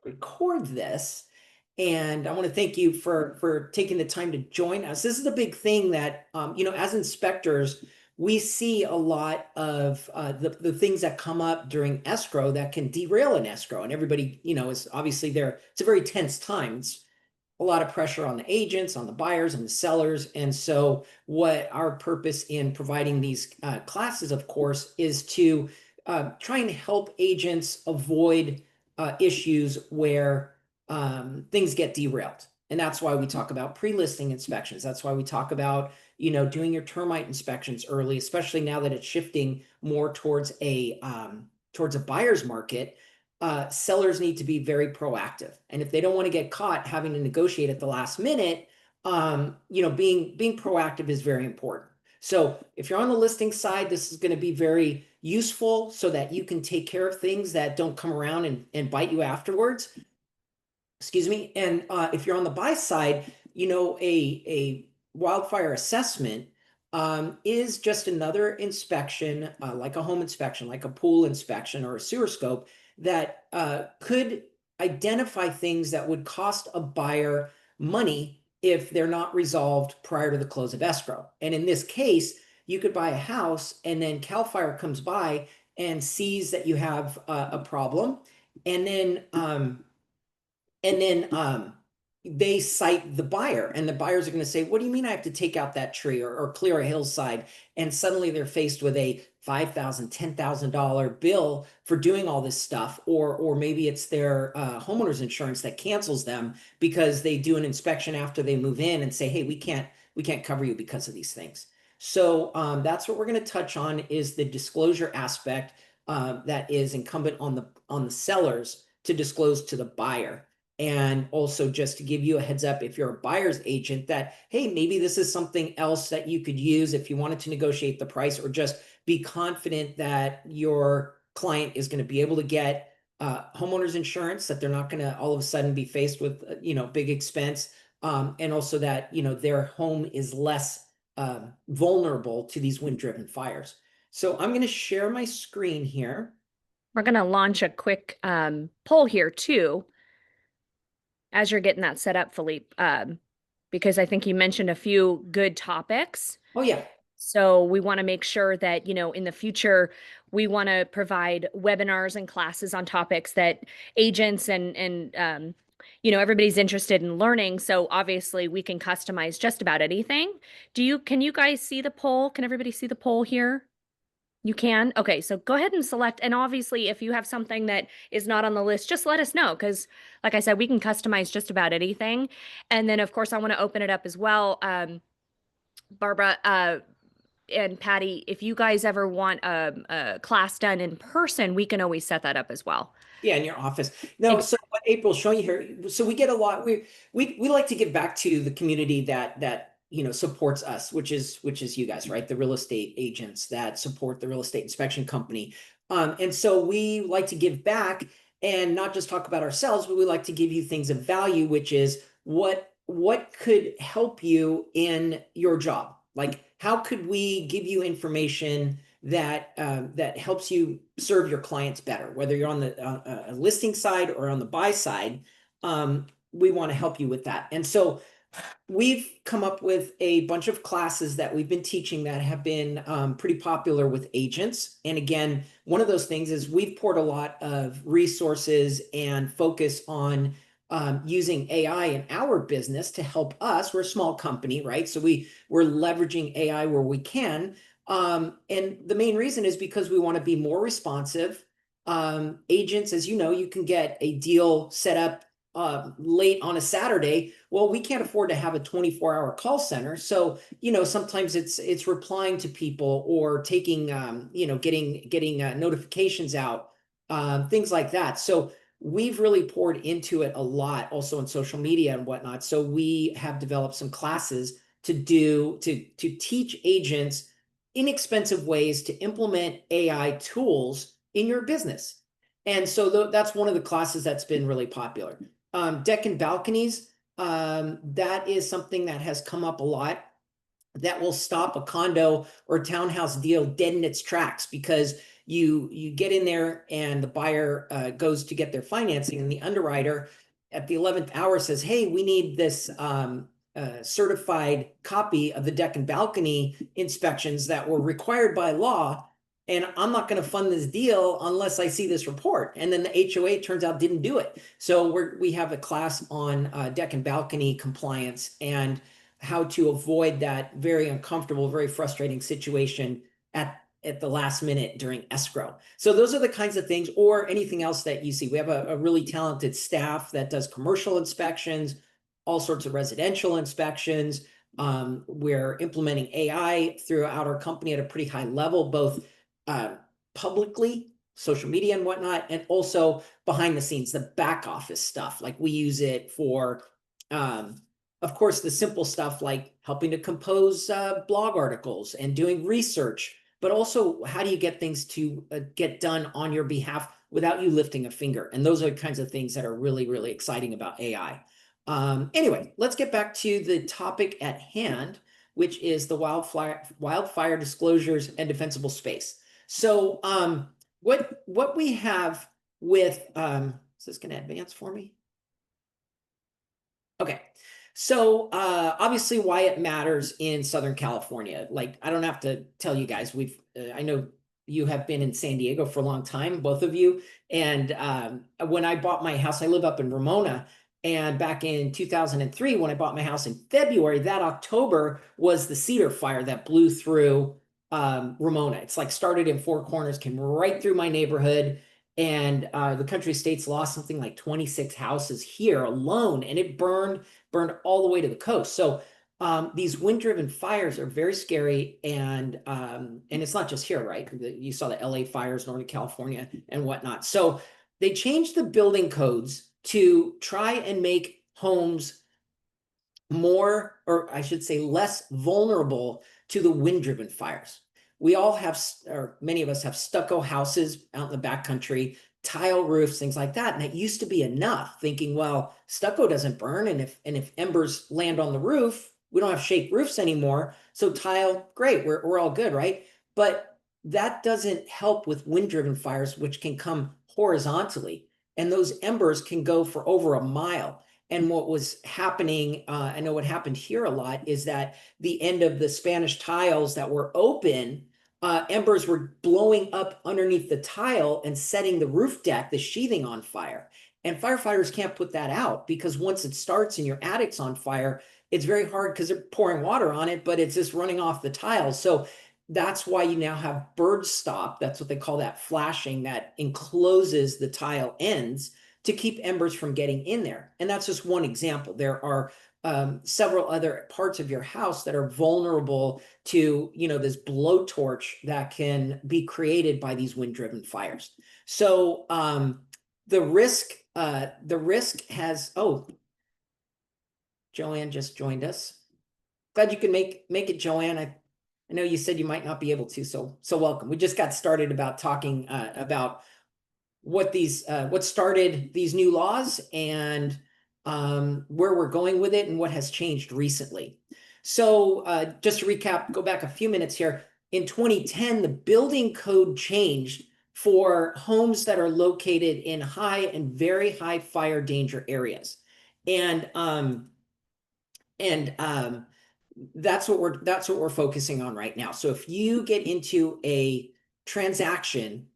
record this. And I want to thank you for taking the time to join us. This is a big thing that, as inspectors, we see a lot of the things that come up during escrow that can derail an escrow. And everybody, is obviously there. It's a very tense time. It's a lot of pressure on the agents, on the buyers, and the sellers. And so what our purpose in providing these classes, of course, is to try and help agents avoid issues where things get derailed. And that's why we talk about pre-listing inspections. That's why we talk about, doing your termite inspections early, especially now that it's shifting more towards a buyer's market. Sellers need to be very proactive. And if they don't want to get caught having to negotiate at the last minute, being proactive is very important. So if you're on the listing side, this is going to be very useful so that you can take care of things that don't come around and bite you afterwards. Excuse me. And if you're on the buy side, a wildfire assessment is just another inspection, like a home inspection, like a pool inspection or a sewer scope that could identify things that would cost a buyer money if they're not resolved prior to the close of escrow. And in this case, you could buy a house and then CAL FIRE comes by and sees that you have a problem, and then they cite the buyer, and the buyers are going to say, what do you mean I have to take out that tree or clear a hillside? And suddenly they're faced with a $5,000, $10,000 bill for doing all this stuff. Or maybe it's their homeowner's insurance that cancels them because they do an inspection after they move in and say, hey, we can't cover you because of these things. So that's what we're going to touch on, is the disclosure aspect that is incumbent on the sellers to disclose to the buyer. And also just to give you a heads up, if you're a buyer's agent, that, hey, maybe this is something else that you could use if you wanted to negotiate the price, or just be confident that your client is going to be able to get homeowners insurance, that they're not going to all of a sudden be faced with, big expense. And also that, their home is less vulnerable to these wind-driven fires. So I'm going to share my screen here. We're going to launch a quick poll here too, as you're getting that set up, Philippe, because I think you mentioned a few good topics. Oh, yeah. So we want to make sure that, in the future, we want to provide webinars and classes on topics that agents and everybody's interested in learning. So obviously we can customize just about anything. Can you guys see the poll? Can everybody see the poll here? You can? Okay, so go ahead and select. And obviously, if you have something that is not on the list, just let us know, because like I said, we can customize just about anything. And then, of course, I want to open it up as well. Barbara and Patty, if you guys ever want a class done in person, we can always set that up as well. Yeah, in your office. No, so what April's showing you here, so we get a lot, we like to give back to the community that supports us, which is you guys, right? The real estate agents that support the real estate inspection company. And so we like to give back and not just talk about ourselves, but we like to give you things of value, which is what could help you in your job. Like, how could we give you information that helps you serve your clients better, whether you're on the listing side or on the buy side. We want to help you with that. And so we've come up with a bunch of classes that we've been teaching that have been pretty popular with agents. And again, one of those things is we've poured a lot of resources and focus on using AI in our business to help us. We're a small company, right? So we're leveraging AI where we can. And the main reason is because we want to be more responsive. Agents, as you know, you can get a deal set up late on a Saturday. Well, we can't afford to have a 24-hour call center. So, sometimes it's replying to people or taking, getting notifications out, things like that. So we've really poured into it a lot, also on social media and whatnot. So we have developed some classes to teach agents inexpensive ways to implement AI tools in your business. And so that's one of the classes that's been really popular. Deck and balconies, that is something that has come up a lot, that will stop a condo or townhouse deal dead in its tracks, because you get in there and the buyer goes to get their financing, and the underwriter at the 11th hour says, hey, we need this certified copy of the deck and balcony inspections that were required by law, and I'm not going to fund this deal unless I see this report. And then the HOA, turns out, didn't do it. So we have a class on deck and balcony compliance and how to avoid that very uncomfortable, very frustrating situation at the last minute during escrow. So those are the kinds of things, or anything else that you see. We have a really talented staff that does commercial inspections, all sorts of residential inspections. We're implementing AI throughout our company at a pretty high level, both publicly, social media and whatnot, and also behind the scenes, the back office stuff. Like we use it for, of course, the simple stuff like helping to compose blog articles and doing research, but also how do you get things to get done on your behalf without you lifting a finger? And those are the kinds of things that are really, really exciting about AI. Anyway, let's get back to the topic at hand, which is the wildfire disclosures and defensible space. So what we have with, is this going to advance for me? Okay. So obviously why it matters in Southern California. Like, I don't have to tell you guys, I know you have been in San Diego for a long time, both of you. And when I bought my house, I live up in Ramona. And back in 2003, when I bought my house in February, that October was the cedar fire that blew through Ramona. It's like started in Four Corners, came right through my neighborhood. And the country estates lost something like 26 houses here alone, and it burned all the way to the coast. So these wind-driven fires are very scary, and it's not just here, right? You saw the LA fires, Northern California, and whatnot. So they changed the building codes to try and make homes more, or I should say less vulnerable to the wind-driven fires. We all have, or many of us have, stucco houses out in the backcountry, tile roofs, things like that. And it used to be enough, thinking, well, stucco doesn't burn, and if embers land on the roof, we don't have shake roofs anymore. So tile, great, we're all good, right? But that doesn't help with wind-driven fires, which can come horizontally, and those embers can go for over a mile. And what was happening, I know what happened here a lot, is that the end of the Spanish tiles that were open, embers were blowing up underneath the tile and setting the roof deck, the sheathing, on fire. And firefighters can't put that out, because once it starts and your attic's on fire, it's very hard because they're pouring water on it, but it's just running off the tiles. So that's why you now have bird stop. That's what they call that flashing that encloses the tile ends to keep embers from getting in there. And that's just one example. There are several other parts of your house that are vulnerable to, this blowtorch that can be created by these wind-driven fires. So the risk has, oh, Joanne just joined us. Glad you can make it, Joanne. I know you said you might not be able to, so welcome. We just got started about talking about what started these new laws and where we're going with it and what has changed recently. So just to recap, go back a few minutes here. In 2010, the building code changed for homes that are located in high and very high fire danger areas. And that's what we're focusing on right now. So if you get into a transaction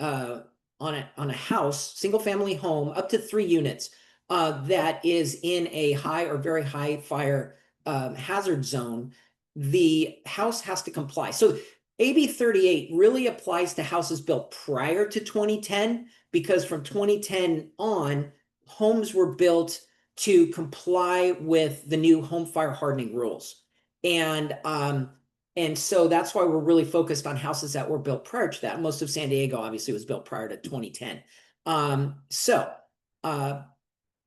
on a house, single family home, up to 3 units, that is in a high or very high fire hazard zone, the house has to comply. So AB 38 really applies to houses built prior to 2010, because from 2010 on, homes were built to comply with the new home fire hardening rules. And so that's why we're really focused on houses that were built prior to that. Most of San Diego obviously was built prior to 2010.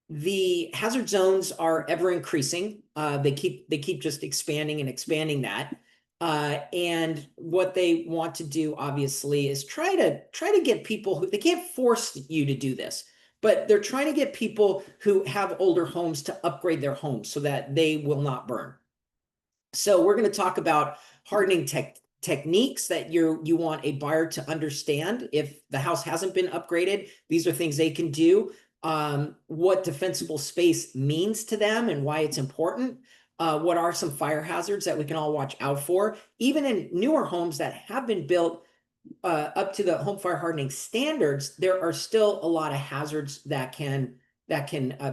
The hazard zones are ever increasing. They keep just expanding and expanding that. And what they want to do, obviously, is try to get people who, they can't force you to do this, but they're trying to get people who have older homes to upgrade their homes so that they will not burn. So we're going to talk about hardening techniques that you want a buyer to understand. If the house hasn't been upgraded, these are things they can do. What defensible space means to them and why it's important. What are some fire hazards that we can all watch out for? Even in newer homes that have been built up to the home fire hardening standards, there are still a lot of hazards that can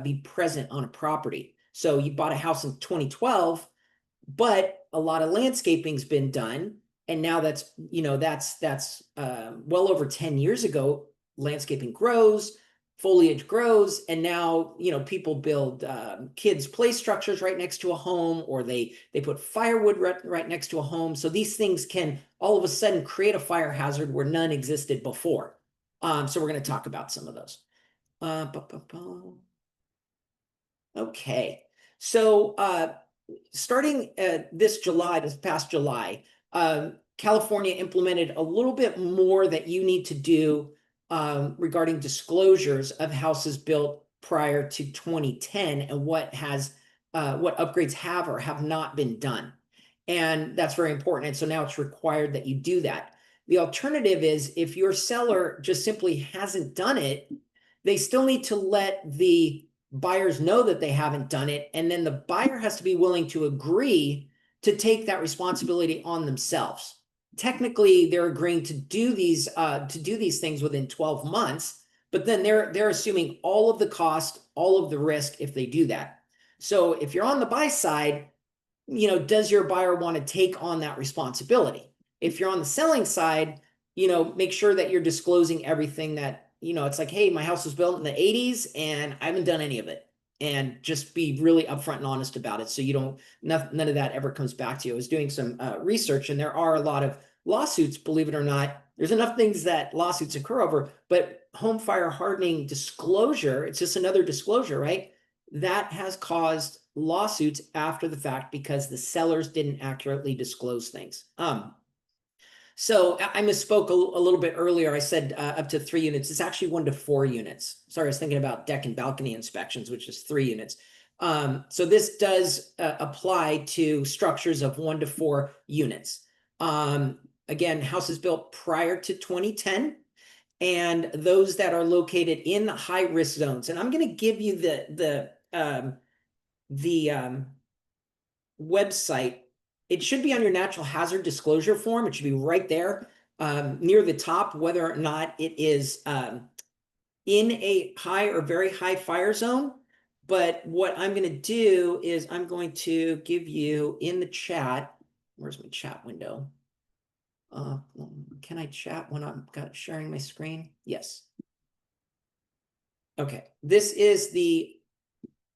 be present on a property. So you bought a house in 2012, but a lot of landscaping's been done, and now that's well over 10 years ago. Landscaping grows, foliage grows, and now people build kids play structures right next to a home, or they put firewood right next to a home. So these things can all of a sudden create a fire hazard where none existed before. So we're going to talk about some of those. Okay, so starting this past July, California implemented a little bit more that you need to do regarding disclosures of houses built prior to 2010 and what upgrades have or have not been done. And that's very important. And so now it's required that you do that. The alternative is if your seller just simply hasn't done it, they still need to let the buyers know that they haven't done it. And then the buyer has to be willing to agree to take that responsibility on themselves. Technically, they're agreeing to do these things within 12 months, but then they're assuming all of the cost, all of the risk if they do that. So if you're on the buy side, does your buyer want to take on that responsibility? If you're on the selling side, make sure that you're disclosing everything that, it's like, hey, my house was built in the 80s and I haven't done any of it. And just be really upfront and honest about it. So none of that ever comes back to you. I was doing some research, and there are a lot of lawsuits, believe it or not. There's enough things that lawsuits occur over, but home fire hardening disclosure, it's just another disclosure, right? That has caused lawsuits after the fact because the sellers didn't accurately disclose things. So I misspoke a little bit earlier. I said up to 3 units. It's actually 1 to 4 units. Sorry, I was thinking about deck and balcony inspections, which is 3 units. So this does apply to structures of 1 to 4 units. Again, houses built prior to 2010, and those that are located in high risk zones. And I'm going to give you the website. It should be on your natural hazard disclosure form. It should be right there near the top, whether or not it is in a high or very high fire zone. But what I'm going to do is I'm going to give you in the chat. Where's my chat window? Can I chat when I'm sharing my screen? Yes. Okay. This is the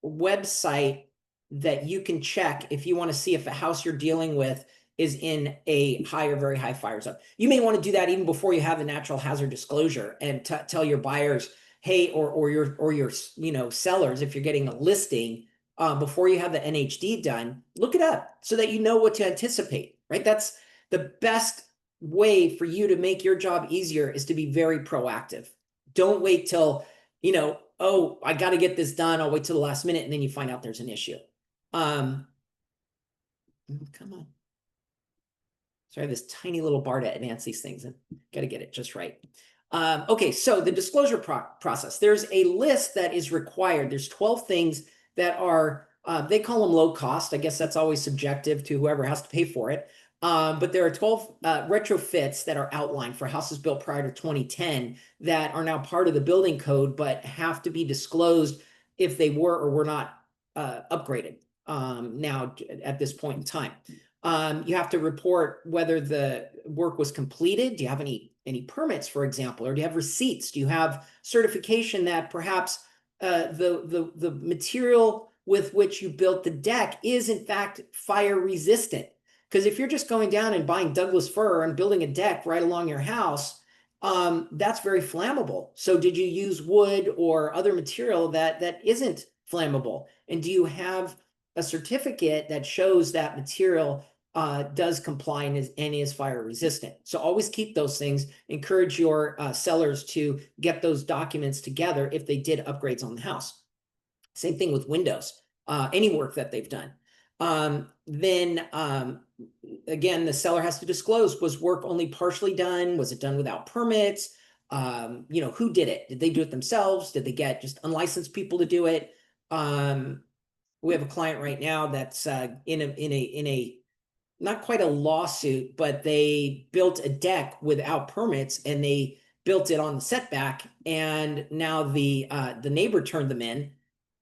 website that you can check if you want to see if a house you're dealing with is in a high or very high fire zone. You may want to do that even before you have the natural hazard disclosure and tell your buyers, hey, or your sellers, if you're getting a listing, before you have the NHD done, look it up so that you know what to anticipate, right? That's the best way for you to make your job easier, is to be very proactive. Don't wait till, oh, I got to get this done. I'll wait till the last minute, and then you find out there's an issue. Come on. So I have this tiny little bar to advance these things, and got to get it just right. Okay, so the disclosure process. There's a list that is required. There's 12 things that are, they call them low cost. I guess that's always subjective to whoever has to pay for it. But there are 12 retrofits that are outlined for houses built prior to 2010 that are now part of the building code, but have to be disclosed if they were or were not upgraded now at this point in time. You have to report whether the work was completed. Do you have any permits, for example, or do you have receipts? Do you have certification that perhaps the material with which you built the deck is in fact fire resistant? Because if you're just going down and buying Douglas fir and building a deck right along your house, that's very flammable. So did you use wood or other material that isn't flammable? And do you have a certificate that shows that material does comply and is fire resistant? So always keep those things. Encourage your sellers to get those documents together if they did upgrades on the house. Same thing with windows, any work that they've done. Then again, the seller has to disclose, was work only partially done? Was it done without permits? Who did it? Did they do it themselves? Did they get just unlicensed people to do it? We have a client right now that's in a not quite a lawsuit, but they built a deck without permits, and they built it on the setback, and now the neighbor turned them in,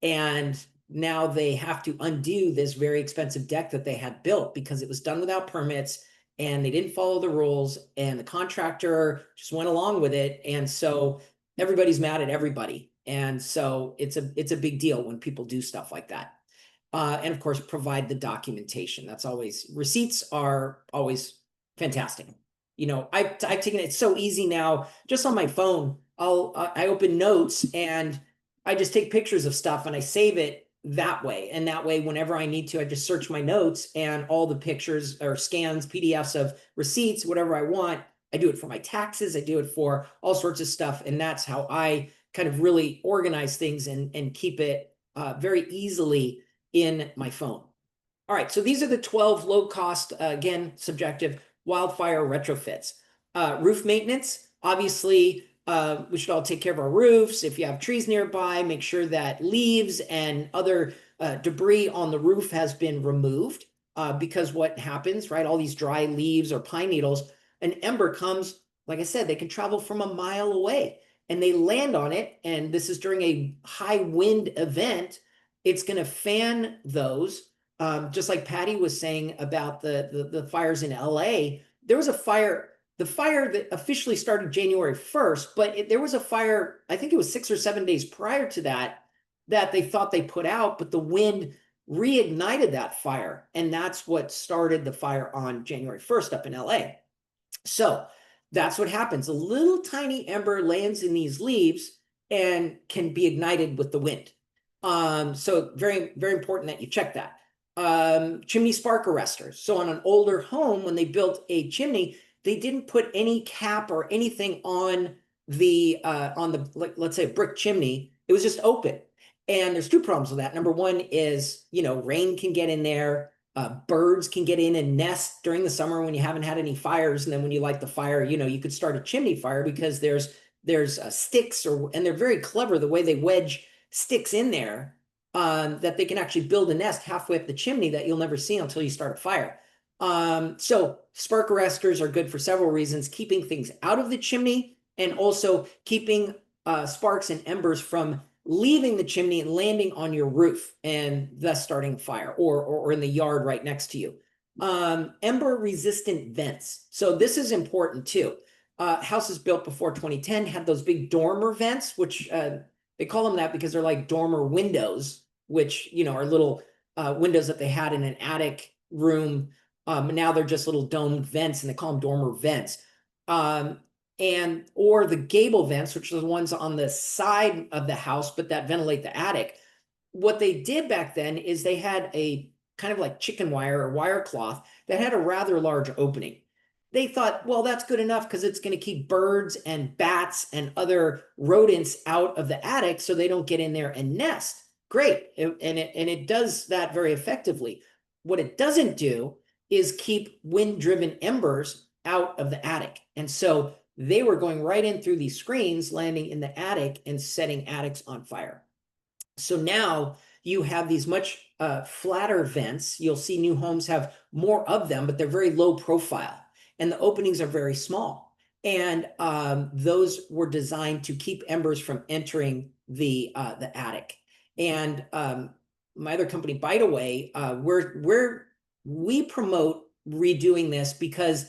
and now they have to undo this very expensive deck that they had built because it was done without permits, and they didn't follow the rules, and the contractor just went along with it, and so everybody's mad at everybody. And so it's a big deal when people do stuff like that. And of course, provide the documentation. That's always, receipts are always fantastic. I've taken it so easy now, just on my phone. I open notes and I just take pictures of stuff and I save it that way. And that way, whenever I need to, I just search my notes, and all the pictures or scans, PDFs of receipts, whatever I want. I do it for my taxes. I do it for all sorts of stuff. And that's how I kind of really organize things and keep it very easily in my phone. All right, so these are the 12 low cost, again, subjective wildfire retrofits. Roof maintenance, obviously, we should all take care of our roofs. If you have trees nearby, make sure that leaves and other debris on the roof has been removed, because what happens, right? All these dry leaves or pine needles, an ember comes, like I said, they can travel from a mile away, and they land on it. And this is during a high wind event. It's going to fan those, just like Patty was saying about the fires in LA. There was a fire, the fire that officially started January 1st, but there was a fire, I think it was 6 or 7 days prior to that, that they thought they put out, but the wind reignited that fire. And that's what started the fire on January 1st up in LA. So that's what happens. A little tiny ember lands in these leaves and can be ignited with the wind. So very, very important that you check that. Chimney spark arresters. So on an older home, when they built a chimney, they didn't put any cap or anything on the like, let's say a brick chimney. It was just open. And there's two problems with that. Number one is, rain can get in there. Birds can get in and nest during the summer when you haven't had any fires. And then when you light the fire, you could start a chimney fire because there's sticks, and they're very clever the way they wedge sticks in there, that they can actually build a nest halfway up the chimney that you'll never see until you start a fire. So spark arresters are good for several reasons: keeping things out of the chimney, and also keeping sparks and embers from leaving the chimney and landing on your roof, and thus starting a fire, or in the yard right next to you. Ember resistant vents. So this is important too. Houses built before 2010 had those big dormer vents, which they call them that because they're like dormer windows, which, are little windows that they had in an attic room. Now they're just little domed vents, and they call them dormer vents. Or the gable vents, which are the ones on the side of the house, but that ventilate the attic. What they did back then is they had a kind of like chicken wire or wire cloth that had a rather large opening. They thought, well, that's good enough because it's going to keep birds and bats and other rodents out of the attic so they don't get in there and nest. Great. And it does that very effectively. What it doesn't do is keep wind-driven embers out of the attic. And so they were going right in through these screens, landing in the attic and setting attics on fire. So now you have these much flatter vents. You'll see new homes have more of them, but they're very low profile, and the openings are very small. And those were designed to keep embers from entering the attic. And my other company, BiteAway, we promote redoing this because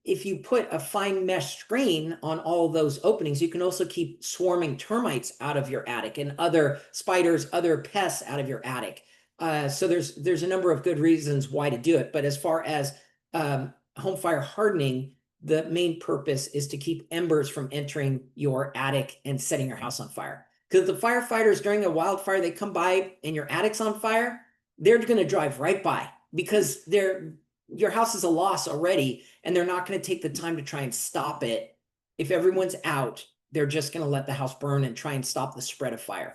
if you put a fine mesh screen on all those openings, you can also keep swarming termites out of your attic, and other spiders, other pests out of your attic. So there's a number of good reasons why to do it. But as far as home fire hardening, the main purpose is to keep embers from entering your attic and setting your house on fire. Because the firefighters during a wildfire, they come by and your attic's on fire, they're going to drive right by because your house is a loss already, and they're not going to take the time to try and stop it. If everyone's out, they're just going to let the house burn and try and stop the spread of fire.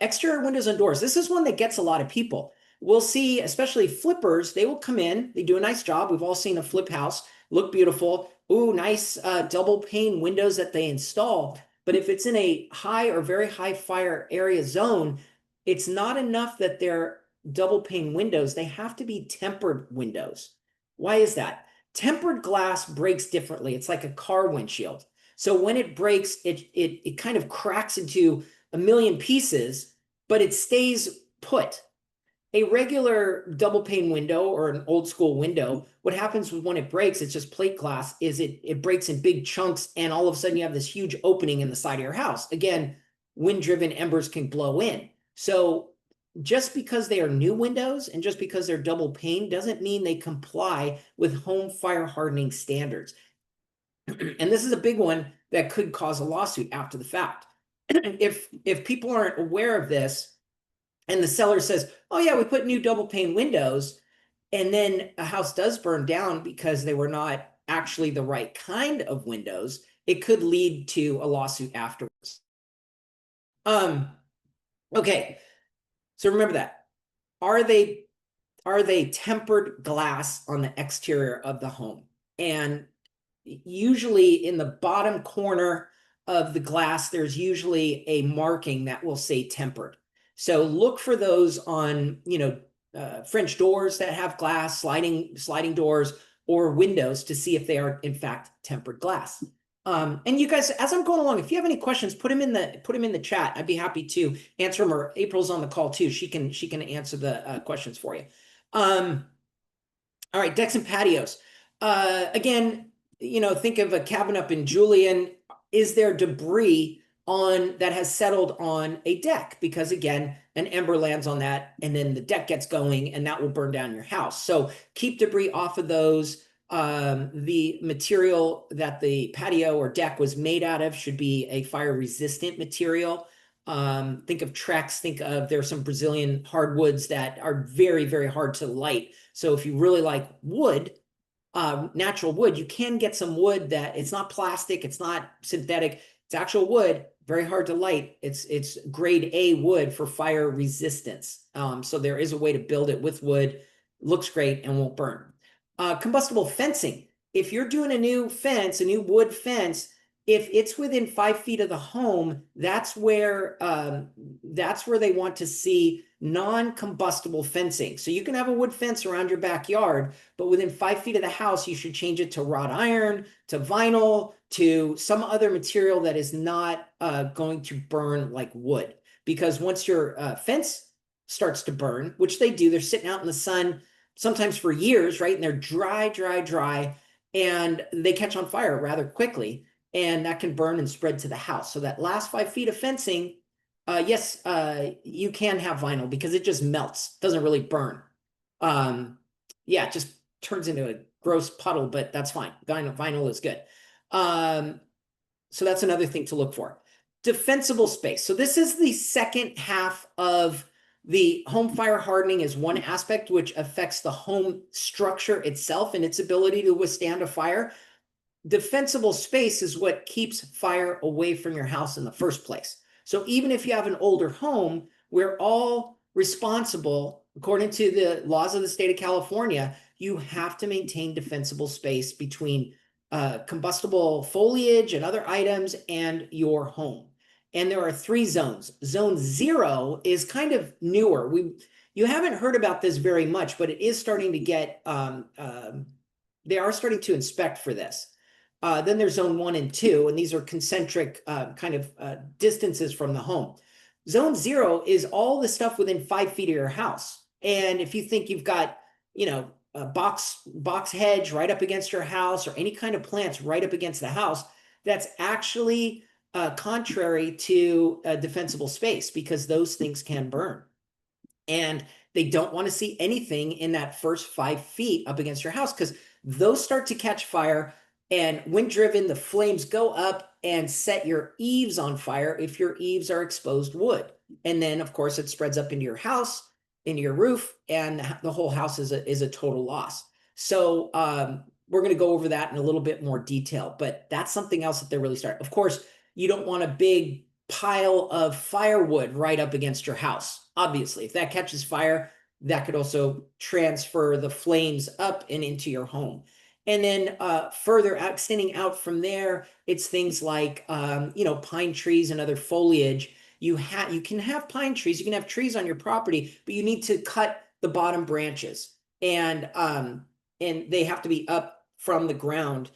Exterior windows and doors. This is one that gets a lot of people. we'll see, especially flippers, they will come in, they do a nice job. We've all seen a flip house, look beautiful. Ooh, nice double pane windows that they install. But if it's in a high or very high fire area zone, it's not enough that they're double pane windows. They have to be tempered windows. Why is that? Tempered glass breaks differently. It's like a car windshield. So when it breaks, it kind of cracks into a million pieces, but it stays put. A regular double pane window or an old school window, what happens when it breaks, it's just plate glass, is it breaks in big chunks, and all of a sudden you have this huge opening in the side of your house. Again, wind-driven embers can blow in. So just because they are new windows and just because they're double pane doesn't mean they comply with home fire hardening standards. And this is a big one that could cause a lawsuit after the fact. If people aren't aware of this, and the seller says, oh yeah, we put new double pane windows, and then a house does burn down because they were not actually the right kind of windows, it could lead to a lawsuit afterwards. Okay, so remember that. Are they tempered glass on the exterior of the home? And usually in the bottom corner of the glass, there's usually a marking that will say tempered. So look for those on, French doors that have glass, sliding doors, or windows to see if they are in fact tempered glass. And you guys, as I'm going along, if you have any questions, put them in the chat. I'd be happy to answer them. Or April's on the call too. She can answer the questions for you. All right, decks and patios. Again, think of a cabin up in Julian. Is there debris that has settled on a deck? Because again, an ember lands on that, and then the deck gets going, and that will burn down your house. So keep debris off of those. The material that the patio or deck was made out of should be a fire-resistant material. Think of Trex. There's some Brazilian hardwoods that are very, very hard to light. So if you really like wood, natural wood, you can get some wood that it's not plastic, it's not synthetic, it's actual wood, very hard to light. It's grade A wood for fire resistance. So there is a way to build it with wood, looks great and won't burn. Combustible fencing. If you're doing a new fence, a new wood fence, if it's within 5 feet of the home, that's where they want to see non-combustible fencing. So you can have a wood fence around your backyard, but within 5 feet of the house, you should change it to wrought iron, to vinyl, to some other material that is not going to burn like wood. Because once your fence starts to burn, which they do, they're sitting out in the sun sometimes for years, right? And they're dry, and they catch on fire rather quickly. And that can burn and spread to the house. So that last 5 feet of fencing, yes, you can have vinyl because it just melts, doesn't really burn. Yeah, it just turns into a gross puddle, but that's fine. Vinyl is good. So that's another thing to look for. Defensible space. So this is the second half of the home fire hardening is one aspect which affects the home structure itself and its ability to withstand a fire. Defensible space is what keeps fire away from your house in the first place. So even if you have an older home, we're all responsible, according to the laws of the state of California, you have to maintain defensible space between combustible foliage and other items and your home. And there are 3 zones. Zone 0 is kind of newer. You haven't heard about this very much, but it is starting to get, they are starting to inspect for this. Then there's zone 1 and 2, and these are concentric kind of distances from the home. Zone 0 is all the stuff within 5 feet of your house. And if you think you've got, a box hedge right up against your house or any kind of plants right up against the house, that's actually contrary to defensible space because those things can burn. And they don't want to see anything in that first 5 feet up against your house because those start to catch fire. And wind driven, the flames go up and set your eaves on fire if your eaves are exposed wood. And then, of course, it spreads up into your house, into your roof, and the whole house is a total loss. So we're going to go over that in a little bit more detail, but that's something else that they're really starting. Of course, you don't want a big pile of firewood right up against your house. Obviously, if that catches fire, that could also transfer the flames up and into your home. And then further extending out from there, it's things like pine trees and other foliage. You can have pine trees, you can have trees on your property, but you need to cut the bottom branches, and they have to be up from the ground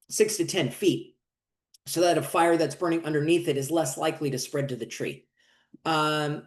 6 to 10 feet, so that a fire that's burning underneath it is less likely to spread to the tree.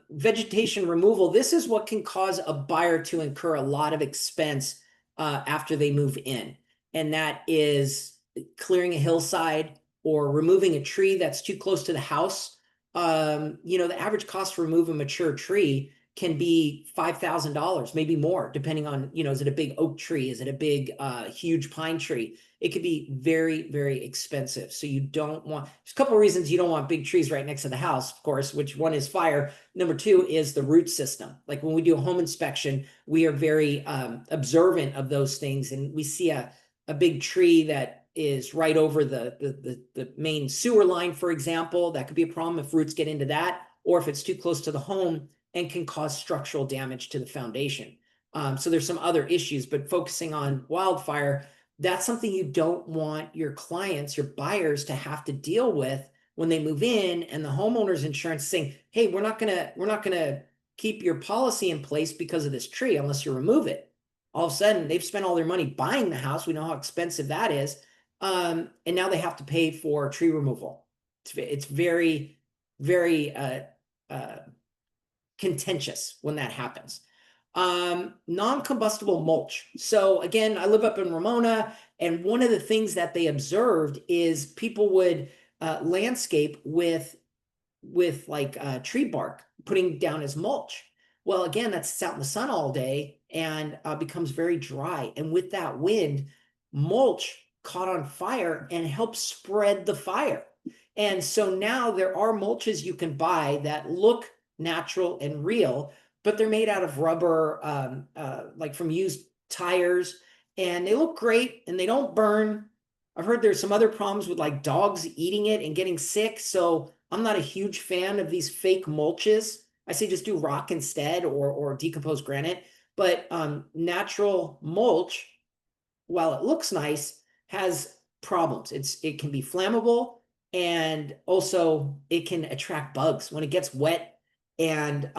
Vegetation removal. This is what can cause a buyer to incur a lot of expense after they move in. And that is clearing a hillside or removing a tree that's too close to the house. The average cost to remove a mature tree can be $5,000, maybe more, depending on, is it a big oak tree? Is it a big, huge pine tree? It could be very, very expensive. So you don't want, there's a couple of reasons you don't want big trees right next to the house, of course, which one is fire. Number two is the root system. Like when we do a home inspection, we are very observant of those things. And we see a big tree that is right over the main sewer line, for example. That could be a problem if roots get into that, or if it's too close to the home and can cause structural damage to the foundation. So there's some other issues, but focusing on wildfire, that's something you don't want your clients, your buyers, to have to deal with when they move in, and the homeowner's insurance saying, hey, we're not gonna keep your policy in place because of this tree unless you remove it. All of a sudden, they've spent all their money buying the house. We know how expensive that is. And now they have to pay for tree removal. It's very, very contentious when that happens. Non-combustible mulch. So again, I live up in Ramona, and one of the things that they observed is people would landscape with like tree bark, putting down as mulch. Well, again, that's out in the sun all day and becomes very dry. And with that wind, mulch caught on fire and helps spread the fire. And so now there are mulches you can buy that look natural and real, but they're made out of rubber, like from used tires, and they look great and they don't burn. I've heard there's some other problems with like dogs eating it and getting sick. So I'm not a huge fan of these fake mulches. I say just do rock instead, or decomposed granite. But natural mulch, while it looks nice, has problems. It can be flammable, and also it can attract bugs when it gets wet and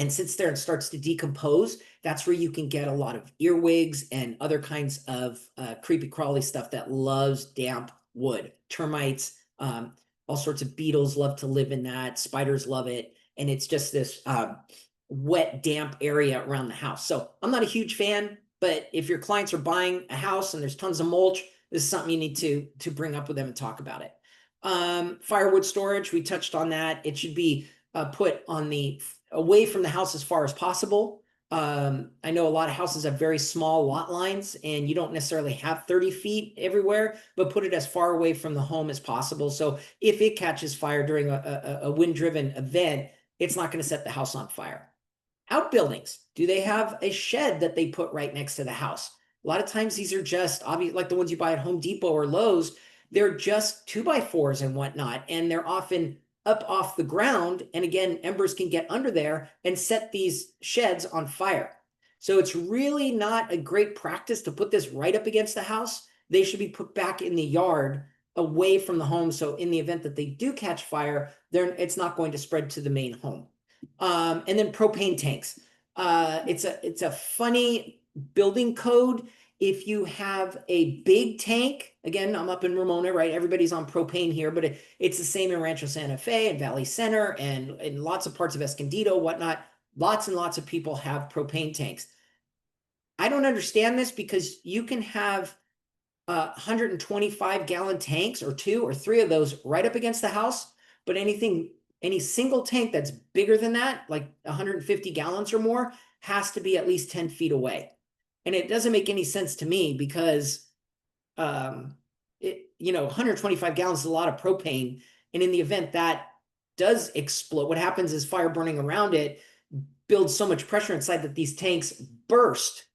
sits there and starts to decompose. That's where you can get a lot of earwigs and other kinds of creepy crawly stuff that loves damp wood. Termites, all sorts of beetles love to live in that. Spiders love it. And it's just this wet, damp area around the house. So I'm not a huge fan, but if your clients are buying a house and there's tons of mulch, this is something you need to bring up with them and talk about it. Firewood storage, we touched on that. It should be put on away from the house as far as possible. I know a lot of houses have very small lot lines, and you don't necessarily have 30 feet everywhere, but put it as far away from the home as possible. So if it catches fire during a wind-driven event, it's not going to set the house on fire. Outbuildings, do they have a shed that they put right next to the house? A lot of times these are just obvious, like the ones you buy at Home Depot or Lowe's. They're just 2x4s and whatnot, and they're often up off the ground. And again, embers can get under there and set these sheds on fire. So it's really not a great practice to put this right up against the house. They should be put back in the yard away from the home. So in the event that they do catch fire, it's not going to spread to the main home. And then propane tanks. It's a funny building code. If you have a big tank, again, I'm up in Ramona, right? Everybody's on propane here, but it's the same in Rancho Santa Fe and Valley Center and in lots of parts of Escondido, whatnot. Lots and lots of people have propane tanks. I don't understand this, because you can have 125-gallon tanks, or 2 or 3 of those right up against the house, but any single tank that's bigger than that, like 150 gallons or more, has to be at least 10 feet away. And it doesn't make any sense to me, because 125 gallons is a lot of propane. And in the event that does explode, what happens is fire burning around it builds so much pressure inside that these tanks burst.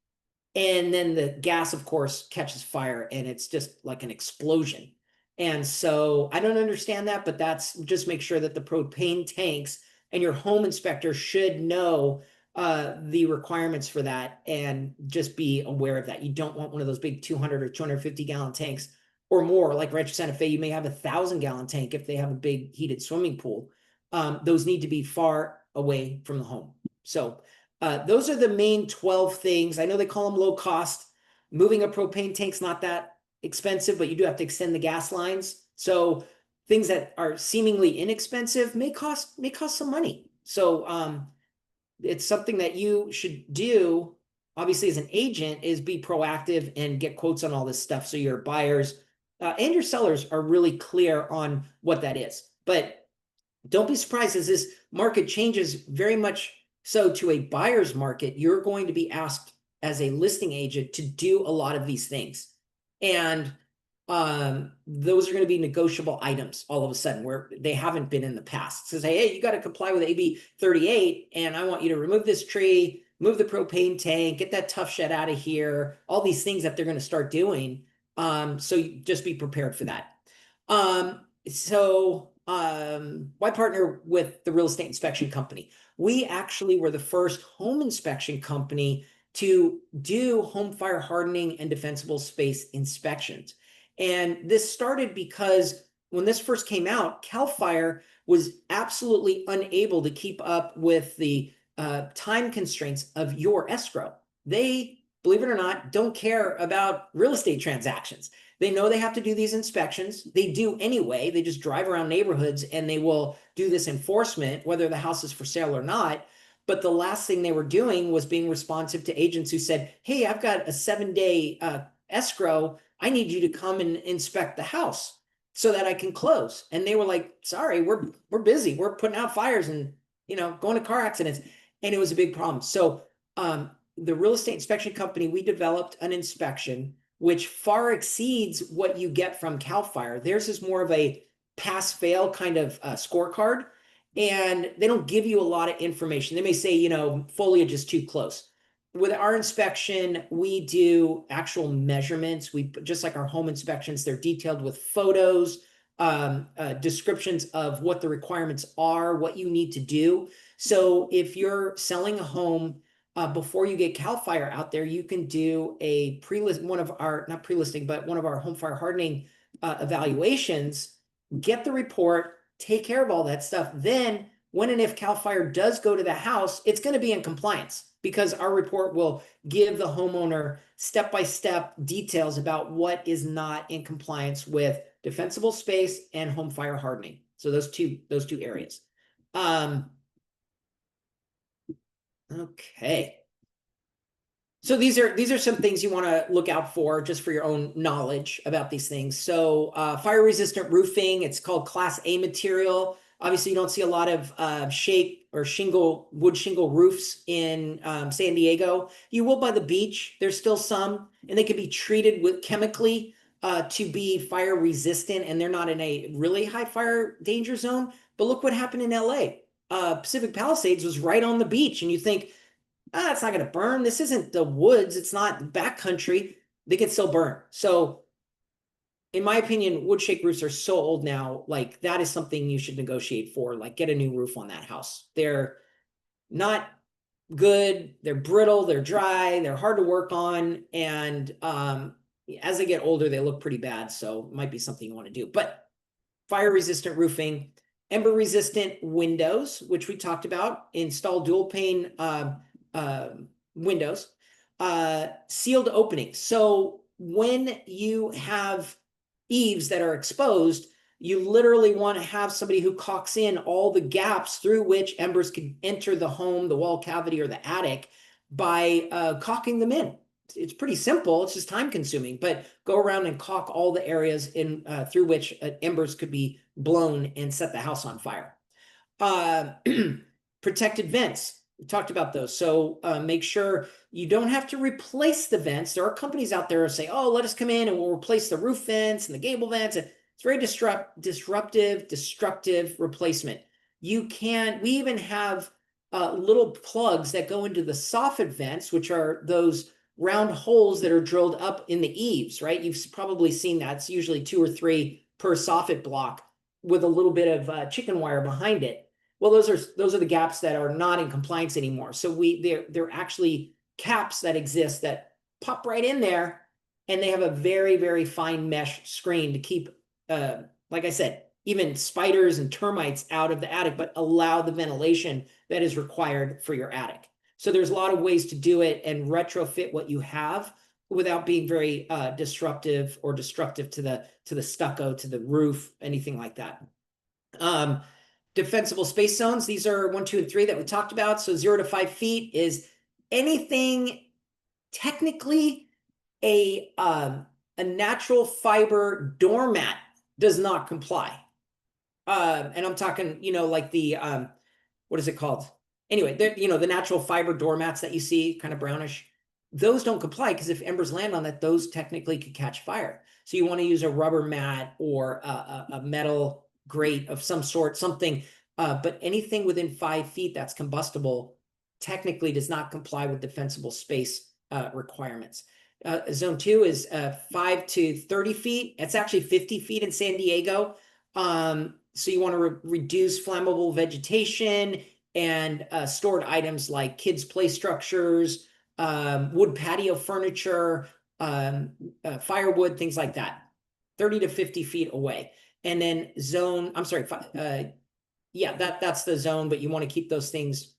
And then the gas, of course, catches fire, and it's just like an explosion. And so I don't understand that, but just make sure that the propane tanks, and your home inspector should know the requirements for that and just be aware of that. You don't want one of those big 200 or 250 gallon tanks or more. Like Rancho Santa Fe, you may have a 1,000-gallon tank if they have a big heated swimming pool. Those need to be far away from the home. So those are the main 12 things. I know they call them low cost. Moving a propane tank's not that expensive, but you do have to extend the gas lines. So things that are seemingly inexpensive may cost some money. So it's something that you should do, obviously, as an agent, is be proactive and get quotes on all this stuff so your buyers and your sellers are really clear on what that is. But don't be surprised as this market changes very much so to a buyer's market. You're going to be asked as a listing agent to do a lot of these things. And those are going to be negotiable items all of a sudden where they haven't been in the past. So say, hey, you got to comply with AB 38, and I want you to remove this tree, move the propane tank, get that tough shed out of here, all these things that they're going to start doing. So you just be prepared for that. Why partner with the real estate inspection company? We actually were the first home inspection company to do home fire hardening and defensible space inspections. And this started because when this first came out, CAL FIRE was absolutely unable to keep up with the time constraints of your escrow. They, believe it or not, don't care about real estate transactions. They know they have to do these inspections. They do anyway. They just drive around neighborhoods and they will do this enforcement, whether the house is for sale or not. But the last thing they were doing was being responsive to agents who said, hey, I've got a 7-day escrow. I need you to come and inspect the house so that I can close. And they were like, sorry, we're busy. We're putting out fires and, going to car accidents. And it was a big problem. So the real estate inspection company, we developed an inspection which far exceeds what you get from CAL FIRE. Theirs is more of a pass-fail kind of scorecard, and they don't give you a lot of information. They may say, foliage is too close. With our inspection, we do actual measurements. We just like our home inspections, they're detailed with photos, descriptions of what the requirements are, what you need to do. So if you're selling a home, before you get CAL FIRE out there, you can do a one of our home fire hardening evaluations, get the report, take care of all that stuff. Then when and if CAL FIRE does go to the house, it's going to be in compliance because our report will give the homeowner step-by-step details about what is not in compliance with defensible space and home fire hardening. So those two areas. Okay. So these are some things you want to look out for just for your own knowledge about these things. So fire resistant roofing, it's called Class A material. Obviously, you don't see a lot of shake or wood shingle roofs in San Diego. You will by the beach. There's still some, and they can be treated with chemically to be fire resistant, and they're not in a really high fire danger zone. But look what happened in LA. Pacific Palisades was right on the beach, and you think, it's not going to burn. This isn't the woods. It's not backcountry. They can still burn. So in my opinion, wood shake roofs are so old now, like that is something you should negotiate for, like get a new roof on that house. They're not good. They're brittle. They're dry. They're hard to work on. And as they get older, they look pretty bad. So it might be something you want to do. But fire resistant roofing, ember resistant windows, which we talked about, install dual pane windows, sealed openings. So when you have eaves that are exposed, you literally want to have somebody who caulks in all the gaps through which embers can enter the home, the wall cavity, or the attic by caulking them in. It's pretty simple. It's just time consuming, but go around and caulk all the areas in through which embers could be blown and set the house on fire. Protected vents. We talked about those. So make sure you don't have to replace the vents. There are companies out there who say, oh, let us come in and we'll replace the roof vents and the gable vents. It's very disruptive, destructive replacement. We even have little plugs that go into the soffit vents, which are those round holes that are drilled up in the eaves, right? You've probably seen that. It's usually 2 or 3 per soffit block with a little bit of chicken wire behind it. Well, those are the gaps that are not in compliance anymore. So they're actually caps that exist that pop right in there, and they have a very, very fine mesh screen to keep, like I said, even spiders and termites out of the attic, but allow the ventilation that is required for your attic. So there's a lot of ways to do it and retrofit what you have without being very disruptive or destructive to the stucco, to the roof, anything like that. Defensible space zones, these are 1, 2, and 3 that we talked about. So 0 to 5 feet is anything technically a natural fiber doormat does not comply. And I'm talking, like the what is it called? Anyway, the natural fiber doormats that you see, kind of brownish, those don't comply because if embers land on it, those technically could catch fire. So you want to use a rubber mat or a metal grate of some sort, something. But anything within 5 feet that's combustible technically does not comply with defensible space requirements. Zone 2 is 5 to 30 feet. It's actually 50 feet in San Diego. So you want to reduce flammable vegetation and stored items like kids' play structures, wood patio furniture, firewood, things like that. 30 to 50 feet away. And then that's the zone, but you want to keep those things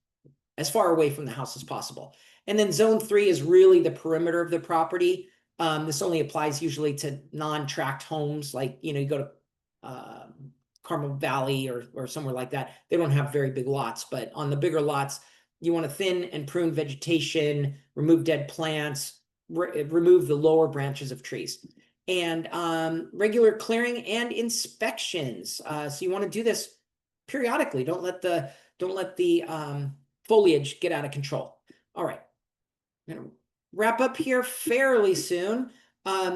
as far away from the house as possible. And then zone 3 is really the perimeter of the property. This only applies usually to non-tract homes, like, you go to Carmel Valley or somewhere like that. They don't have very big lots, but on the bigger lots, you want to thin and prune vegetation, remove dead plants, remove the lower branches of trees, and regular clearing and inspections. So you want to do this periodically. Don't let the foliage get out of control. All right, I'm gonna wrap up here fairly soon.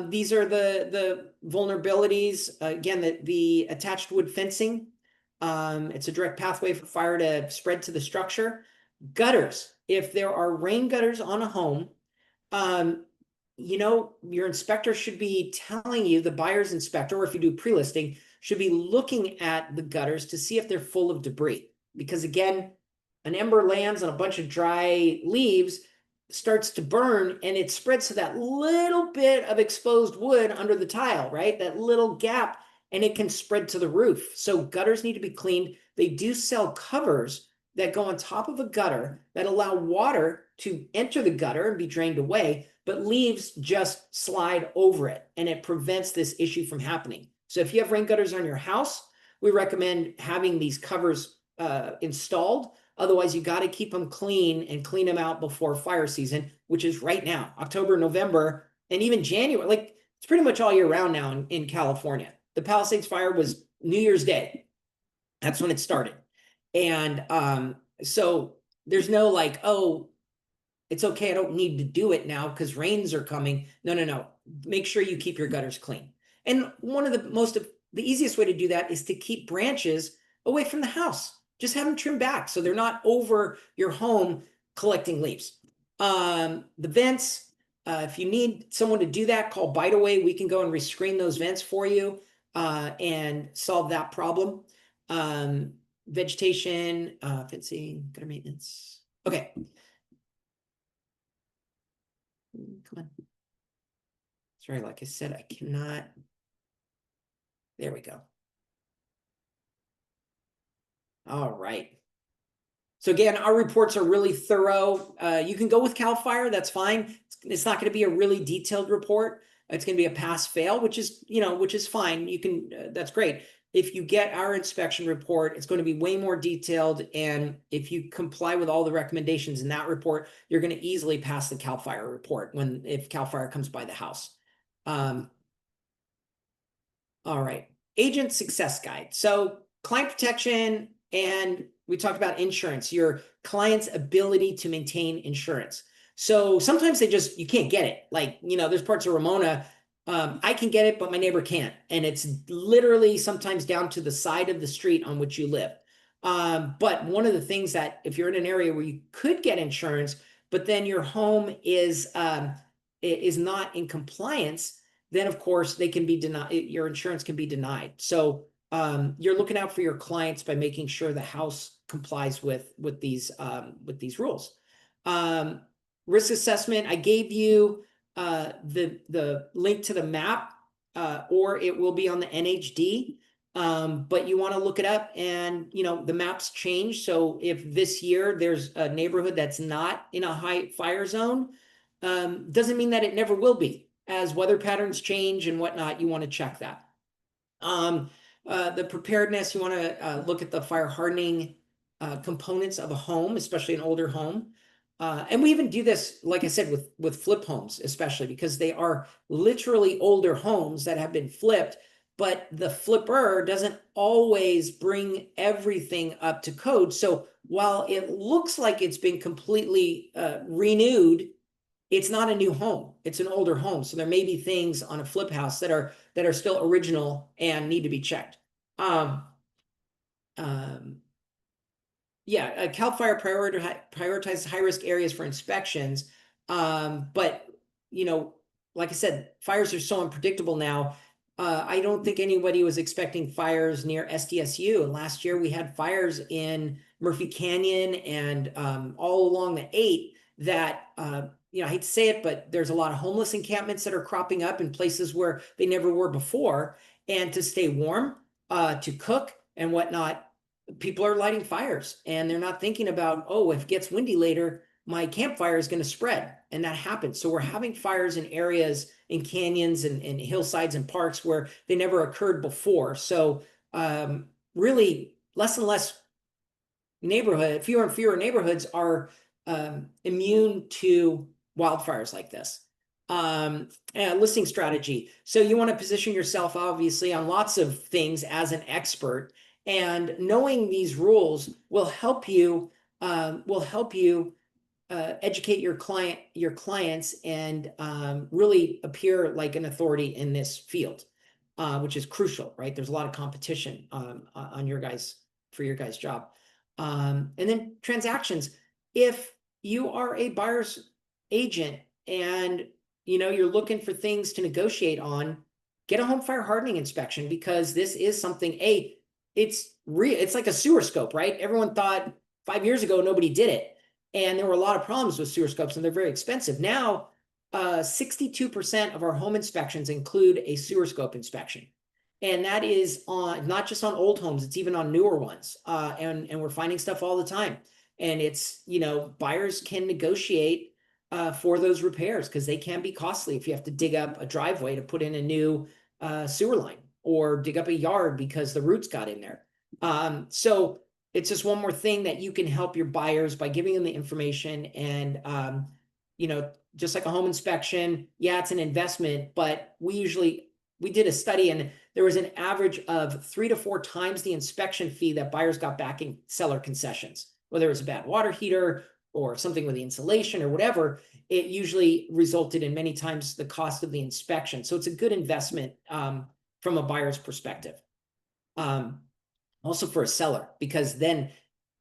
These are the vulnerabilities. Again, the attached wood fencing. It's a direct pathway for fire to spread to the structure. Gutters. If there are rain gutters on a home, your inspector should be telling you, the buyer's inspector, or if you do pre-listing, should be looking at the gutters to see if they're full of debris. Because again, an ember lands on a bunch of dry leaves, starts to burn, and it spreads to that little bit of exposed wood under the tile, right? That little gap, and it can spread to the roof. So gutters need to be cleaned. They do sell covers that go on top of a gutter that allow water to enter the gutter and be drained away, but leaves just slide over it, and it prevents this issue from happening. So if you have rain gutters on your house, we recommend having these covers installed. Otherwise, you got to keep them clean and clean them out before fire season, which is right now, October, November, and even January. Like, it's pretty much all year round now in California. The Palisades fire was New Year's Day. That's when it started. And so there's no like, oh, it's okay, I don't need to do it now because rains are coming. No. Make sure you keep your gutters clean. And one of the easiest way to do that is to keep branches away from the house. Just have them trimmed back so they're not over your home collecting leaves. The vents, if you need someone to do that, call BiteAway. We can go and rescreen those vents for you and solve that problem. Vegetation, fencing, gutter maintenance. Okay. Come on. Sorry, like I said, I cannot. There we go. All right. So again, our reports are really thorough. You can go with CAL FIRE, that's fine. It's not going to be a really detailed report. It's going to be a pass-fail, which is fine. You can, that's great. If you get our inspection report, it's going to be way more detailed. And if you comply with all the recommendations in that report, you're going to easily pass the CAL FIRE report if CAL FIRE comes by the house. All right. Agent success guide. So client protection, and we talked about insurance, your client's ability to maintain insurance. So sometimes you can't get it. Like, there's parts of Ramona, I can get it, but my neighbor can't. And it's literally sometimes down to the side of the street on which you live. But one of the things that if you're in an area where you could get insurance, but then your home is not in compliance, then of course they can be denied. Your insurance can be denied. So you're looking out for your clients by making sure the house complies with these rules. Risk assessment, I gave you the link to the map, or it will be on the NHD. But you want to look it up, and the maps change. So if this year there's a neighborhood that's not in a high fire zone, doesn't mean that it never will be. As weather patterns change and whatnot, you want to check that. The preparedness, you want to look at the fire hardening components of a home, especially an older home. And we even do this, like I said, with flip homes, especially because they are literally older homes that have been flipped, but the flipper doesn't always bring everything up to code. So while it looks like it's been completely renewed, it's not a new home. It's an older home. So there may be things on a flip house that are still original and need to be checked. Yeah, CAL FIRE prioritizes high-risk areas for inspections. But, like I said, fires are so unpredictable now. I don't think anybody was expecting fires near SDSU. And last year we had fires in Murphy Canyon and all along the 8 that, I hate to say it, but there's a lot of homeless encampments that are cropping up in places where they never were before. And to stay warm, to cook and whatnot, people are lighting fires, and they're not thinking about, oh, if it gets windy later, my campfire is going to spread. And that happens. So we're having fires in areas, in canyons and hillsides and parks where they never occurred before. So really less and less fewer and fewer neighborhoods are immune to wildfires like this. Listing strategy. So you want to position yourself obviously on lots of things as an expert, and knowing these rules will help you educate your clients and really appear like an authority in this field, which is crucial, right? There's a lot of competition on your guys for your guys' job. And then transactions. If you are a buyer's agent and you're looking for things to negotiate on, get a home fire hardening inspection, because this is something, it's like a sewer scope, right? Everyone thought 5 years ago nobody did it, and there were a lot of problems with sewer scopes, and they're very expensive. Now 62% of our home inspections include a sewer scope inspection, and that is on not just on old homes, it's even on newer ones. And we're finding stuff all the time, and it's buyers can negotiate for those repairs, because they can be costly if you have to dig up a driveway to put in a new sewer line, or dig up a yard because the roots got in there. So it's just one more thing that you can help your buyers by giving them the information. And just like a home inspection, yeah, it's an investment, but we did a study, and there was an average of 3 to 4 times the inspection fee that buyers got back in seller concessions. Whether it was a bad water heater or something with the insulation or whatever, it usually resulted in many times the cost of the inspection. So it's a good investment from a buyer's perspective. Also for a seller, because then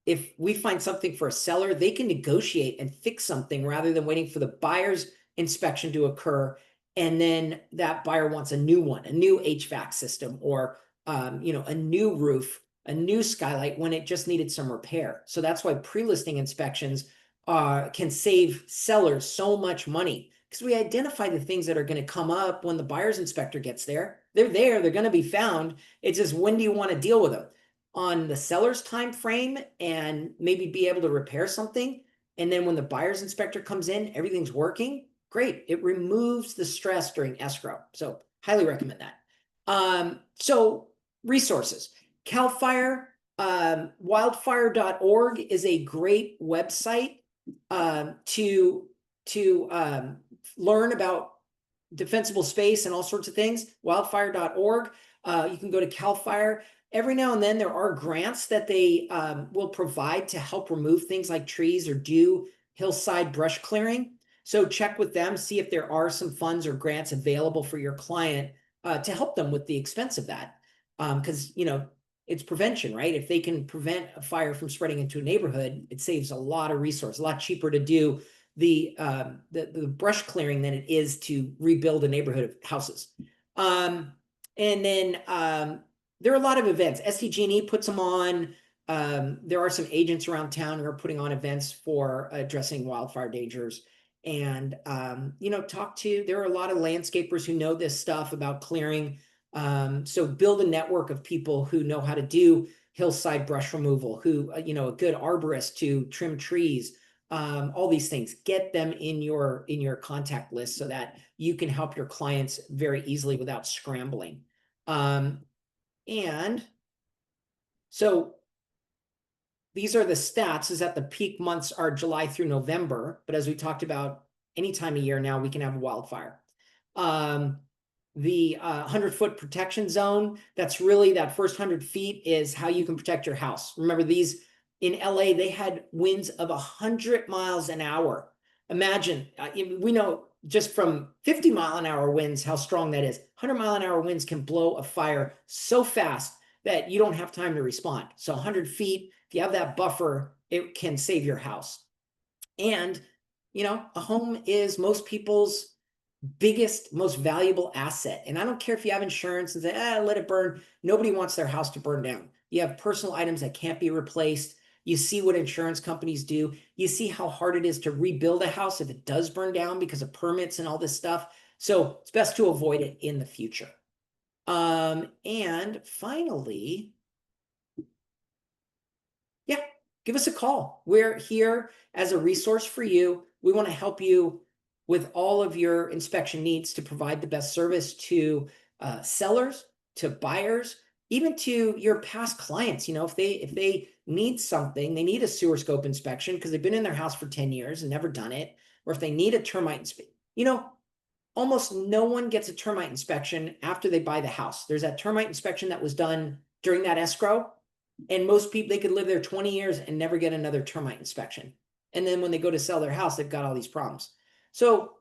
if we find something for a seller, they can negotiate and fix something rather than waiting for the buyer's inspection to occur. And then that buyer wants a new one, a new HVAC system, or a new roof, a new skylight, when it just needed some repair. So that's why pre-listing inspections can save sellers so much money, because we identify the things that are going to come up when the buyer's inspector gets there. They're there, they're going to be found. It's just, when do you want to deal with them? On the seller's time frame, and maybe be able to repair something. And then when the buyer's inspector comes in, everything's working. Great. It removes the stress during escrow. So highly recommend that. So resources. CAL FIRE, wildfire.org is a great website to learn about defensible space and all sorts of things. Wildfire.org. You can go to CAL FIRE. Every now and then there are grants that they will provide to help remove things like trees or do hillside brush clearing. So check with them, see if there are some funds or grants available for your client to help them with the expense of that. Because, it's prevention, right? If they can prevent a fire from spreading into a neighborhood, it saves a lot of resource, a lot cheaper to do the brush clearing than it is to rebuild a neighborhood of houses. And then there are a lot of events. SDG&E puts them on. there are some agents around town who are putting on events for addressing wildfire dangers. And, there are a lot of landscapers who know this stuff about clearing. So build a network of people who know how to do hillside brush removal, who, a good arborist to trim trees, all these things. Get them in your contact list so that you can help your clients very easily without scrambling. And so these are the stats, is that the peak months are July through November. But as we talked about, any time of year now, we can have a wildfire. The 100-foot protection zone, that's really that first 100 feet is how you can protect your house. Remember, these in LA, they had winds of 100 miles an hour. Imagine, we know just from 50-mile-an-hour winds how strong that is. 100-mile-an-hour winds can blow a fire so fast that you don't have time to respond. So 100 feet, if you have that buffer, it can save your house. And, a home is most people's biggest, most valuable asset. And I don't care if you have insurance and say, let it burn. Nobody wants their house to burn down. You have personal items that can't be replaced. You see what insurance companies do. You see how hard it is to rebuild a house if it does burn down because of permits and all this stuff. So it's best to avoid it in the future. And finally, yeah, give us a call. We're here as a resource for you. We want to help you with all of your inspection needs to provide the best service to sellers, to buyers, even to your past clients. If they need something, they need a sewer scope inspection because they've been in their house for 10 years and never done it, or if they need a termite inspection, almost no one gets a termite inspection after they buy the house. There's that termite inspection that was done during that escrow. And most people, they could live there 20 years and never get another termite inspection. And then when they go to sell their house, they've got all these problems. So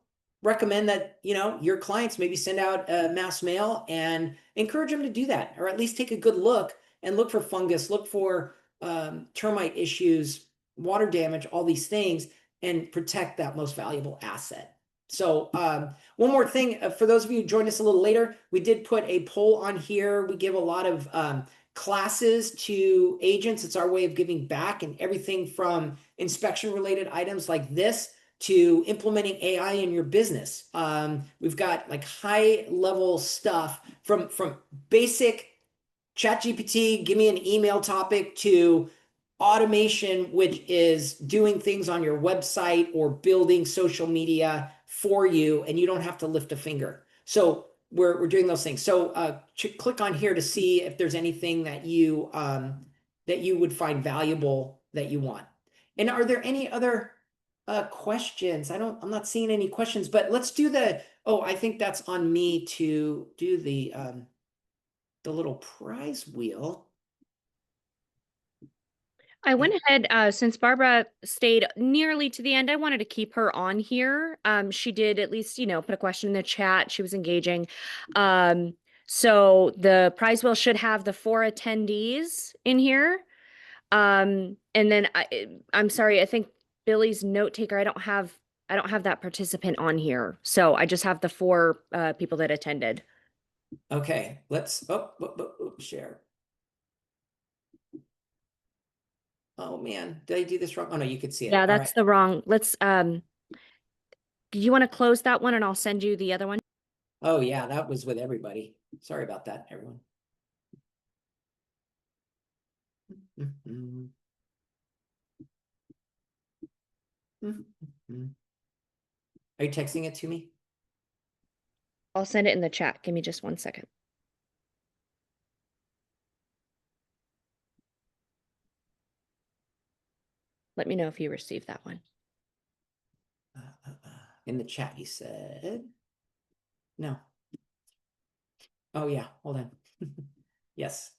recommend that, your clients maybe send out a mass mail and encourage them to do that, or at least take a good look and look for fungus, look for termite issues, water damage, all these things, and protect that most valuable asset. So one more thing, for those of you who joined us a little later, we did put a poll on here. We give a lot of classes to agents. It's our way of giving back, and everything from inspection related items like this to implementing AI in your business. We've got like high level stuff from basic ChatGPT, give me an email topic, to automation, which is doing things on your website or building social media for you, and you don't have to lift a finger. So we're doing those things. So click on here to see if there's anything that you would find valuable that you want. And are there any other questions? I'm not seeing any questions, but let's do I think that's on me to do the little prize wheel. I went ahead, since Barbara stayed nearly to the end, I wanted to keep her on here. She did at least, put a question in the chat. She was engaging. So the prize wheel should have the 4 attendees in here. And then I'm sorry, I think Billy's note taker, I don't have that participant on here. So I just have the 4 people that attended. Okay, let's share. Oh man, did I do this wrong? Oh no, you could see it. Yeah, that's the wrong. Let's do you want to close that one and I'll send you the other one? Oh yeah, that was with everybody. Sorry about that, everyone. Are you texting it to me? I'll send it in the chat. Give me just 1 second. Let me know if you received that one. In the chat, you said no. Oh yeah, hold on. Yes.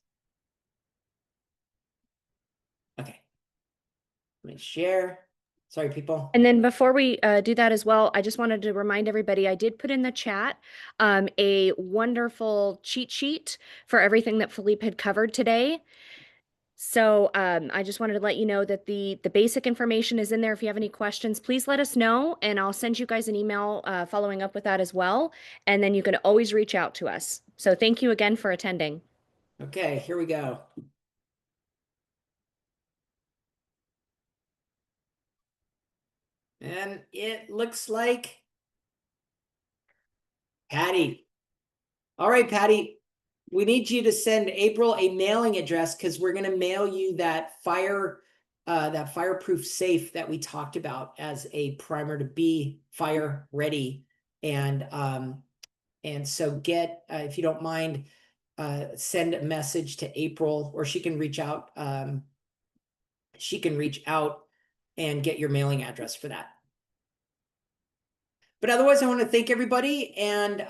Okay. Let me share. Sorry, people. And then before we do that as well, I just wanted to remind everybody, I did put in the chat a wonderful cheat sheet for everything that Philippe had covered today. So I just wanted to let you know that the basic information is in there. If you have any questions, please let us know, and I'll send you guys an email following up with that as well. And then you can always reach out to us. So thank you again for attending. Okay, here we go. And it looks like Patty. All right, Patty, we need you to send April a mailing address because we're going to mail you that fireproof safe that we talked about as a primer to be fire ready. And so get, if you don't mind, send a message to April, or she can reach out. She can reach out and get your mailing address for that. But otherwise, I want to thank everybody. And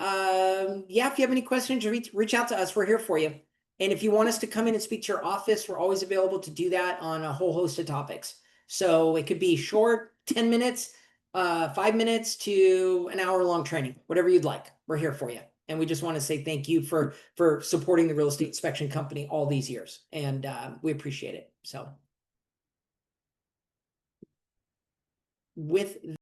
yeah, if you have any questions, reach out to us. We're here for you. And if you want us to come in and speak to your office, we're always available to do that on a whole host of topics. So it could be short, 10 minutes, 5 minutes to an hour-long training, whatever you'd like. We're here for you. And we just want to say thank you for supporting the real estate inspection company all these years. And we appreciate it. So with